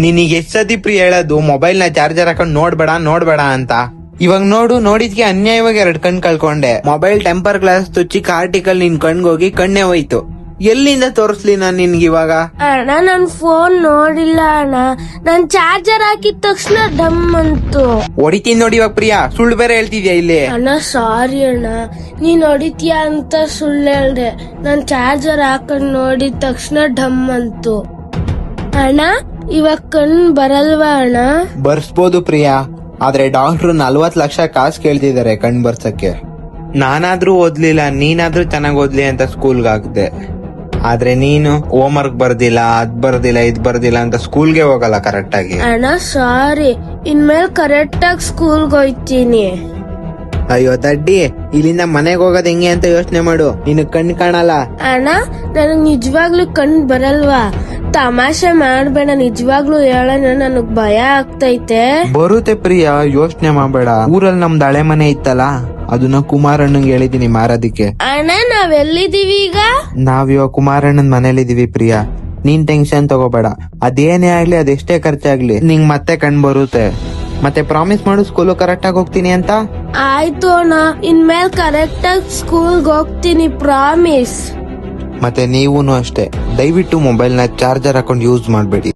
ನಿನಗೆ ಎಷ್ಟ್ ಸತಿ ಪ್ರಿಯ ಹೇಳೋದು ಮೊಬೈಲ್ ನ ಚಾರ್ಜರ್ ಹಾಕೊಂಡ್ ನೋಡ್ಬೇಡ ಅಂತ. ಇವಾಗ ನೋಡಿದ್ಕೆ ಅನ್ಯಾಯವಾಗಿ 2 ಕಣ್ ಕಳ್ಕೊಂಡೆ. ಮೊಬೈಲ್ ಟೆಂಪರ್ ಗ್ಲಾಸ್ ತುಚ್ಚಿ ಆರ್ಟಿಕಲ್ ನಿನ್ ಕಣ್ಗೋಗಿ ಕಣ್ಣೇ ಹೋಯ್ತು. ಎಲ್ಲಿಂದ ತೋರಿಸ್ಲಿ ನಾನ್ ನಿನ್ಗೆ ಇವಾಗ? ಅಣ್ಣ ನನ್ ಫೋನ್ ನೋಡಿಲ್ಲ ಅಣ್ಣ, ನಾನ್ ಚಾರ್ಜರ್ ಹಾಕಿದ ತಕ್ಷಣ ಡಮ್ ಅಂತು. ಹೊಡಿತೀನಿ ನೋಡಿ ಇವಾಗ ಪ್ರಿಯಾ, ಸುಳ್ಳು ಬೇರೆ ಹೇಳ್ತಿದ್ಯಾ ಇಲ್ಲಿ. ಅಣ್ಣ ಸಾರಿ ಅಣ್ಣ, ನೀನ್ ಹೊಡಿತೀಯ ಅಂತ ಸುಳ್ಳು ಹೇಳ್ದೆ. ನಾನ್ ಚಾರ್ಜರ್ ಹಾಕೊಂಡ್ ನೋಡಿದ ತಕ್ಷಣ ಡಮ್ ಅಂತು. ಅಣ್ಣ ಇವಾಗ ಕಣ್ ಬರಲ್ವಾ ಅಣ್ಣ? ಬರ್ಸ್ಬೋದು ಪ್ರಿಯಾ, ಆದ್ರೆ ಡಾಕ್ಟ್ರು 40 ಲಕ್ಷ ಕಾಸು ಕೇಳ್ತಿದಾರೆ ಕಣ್ ಬರ್ಸಕ್ಕೆ. ನಾನಾದ್ರೂ ಓದ್ಲಿಲ್ಲ, ನೀನಾದ್ರೂ ಚೆನ್ನಾಗ್ ಓದ್ಲಿ ಅಂತ ಸ್ಕೂಲ್ಗೆ ಹಾಕ್ದೆ. ಆದ್ರೆ ನೀನು ಹೋಮ್ ವರ್ಕ್ ಬರ್ದಿಲ್ಲ, ಇದ್ ಬರ್ದಿಲ್ಲ ಅಂತ ಸ್ಕೂಲ್ಗೆ ಹೋಗಲ್ಲ ಕರೆಕ್ಟ್ ಆಗಿ. ಅಣ್ಣ ಸಾರಿ, ಇನ್ಮೇಲೆ ಕರೆಕ್ಟ್ ಆಗಿ ಸ್ಕೂಲ್ಗೆ ಹೋಯ್ತೀನಿ. ಅಯ್ಯೋ ದಡ್ಡಿ, ಇಲ್ಲಿಂದ ಮನೆಗೆ ಹೋಗೋದ್ ಹೆಂಗೆ ಅಂತ ಯೋಚನೆ ಮಾಡು, ನಿನ್ ಕಣ್ ಕಾಣಲ್ಲ. ಅಣ್ಣ ನನಗ್ ನಿಜವಾಗ್ಲೂ ಕಣ್ ಬರಲ್ವಾ? ತಮಾಷೆ ಮಾಡ್ಬೇಡ, ನಿಜವಾಗ್ಲೂ ಹೇಳೋಣ, ನನಗ್ ಭಯ ಆಗ್ತೈತೆ. ಬರುತ್ತೆ ಪ್ರಿಯಾ, ಯೋಚನೆ ಮಾಡ್ಬೇಡ. ಊರಲ್ಲಿ ನಮ್ದು ಹಳೆ ಮನೆ ಇತ್ತಲ್ಲ, ಅದನ್ನ ಕುಮಾರಣ್ಣಂಗೆ ಹೇಳಿದೀನಿ ಮಾರೋದಿಕ್ಕೆ. ಅಣ್ಣ ನಾವೆಲ್ಲಿದೀವಿ ಈಗ? ನಾವಿವಾಗ ಕುಮಾರಣ್ಣನ್ ಮನೇಲಿದೀವಿ ಪ್ರಿಯಾ, ನೀನ್ ಟೆನ್ಷನ್ ತಗೋಬೇಡ. ಅದೇನೇ ಆಗ್ಲಿ, ಅದೆಷ್ಟೇ ಖರ್ಚಾಗ್ಲಿ ನಿಂಗ್ ಮತ್ತೆ ಕಣ್ ಬರುತ್ತೆ. ಮತ್ತೆ ಪ್ರಾಮಿಸ್ ಮಾಡು ಸ್ಕೂಲ್ ಕರೆಕ್ಟ್ ಆಗಿ ಹೋಗ್ತೀನಿ ಅಂತ. ಆಯ್ತು ಅಣ್ಣ, ಇನ್ಮೇಲೆ ಕರೆಕ್ಟ್ ಆಗಿ ಸ್ಕೂಲ್ಗೆ ಹೋಗ್ತೀನಿ, ಪ್ರಾಮಿಸ್. ಮತ್ತೆ ನೀವೂನು ಅಷ್ಟೇ, ದಯವಿಟ್ಟು ಮೊಬೈಲ್ ನ ಚಾರ್ಜರ್ ಹಾಕೊಂಡು ಯೂಸ್ ಮಾಡ್ಬೇಡಿ.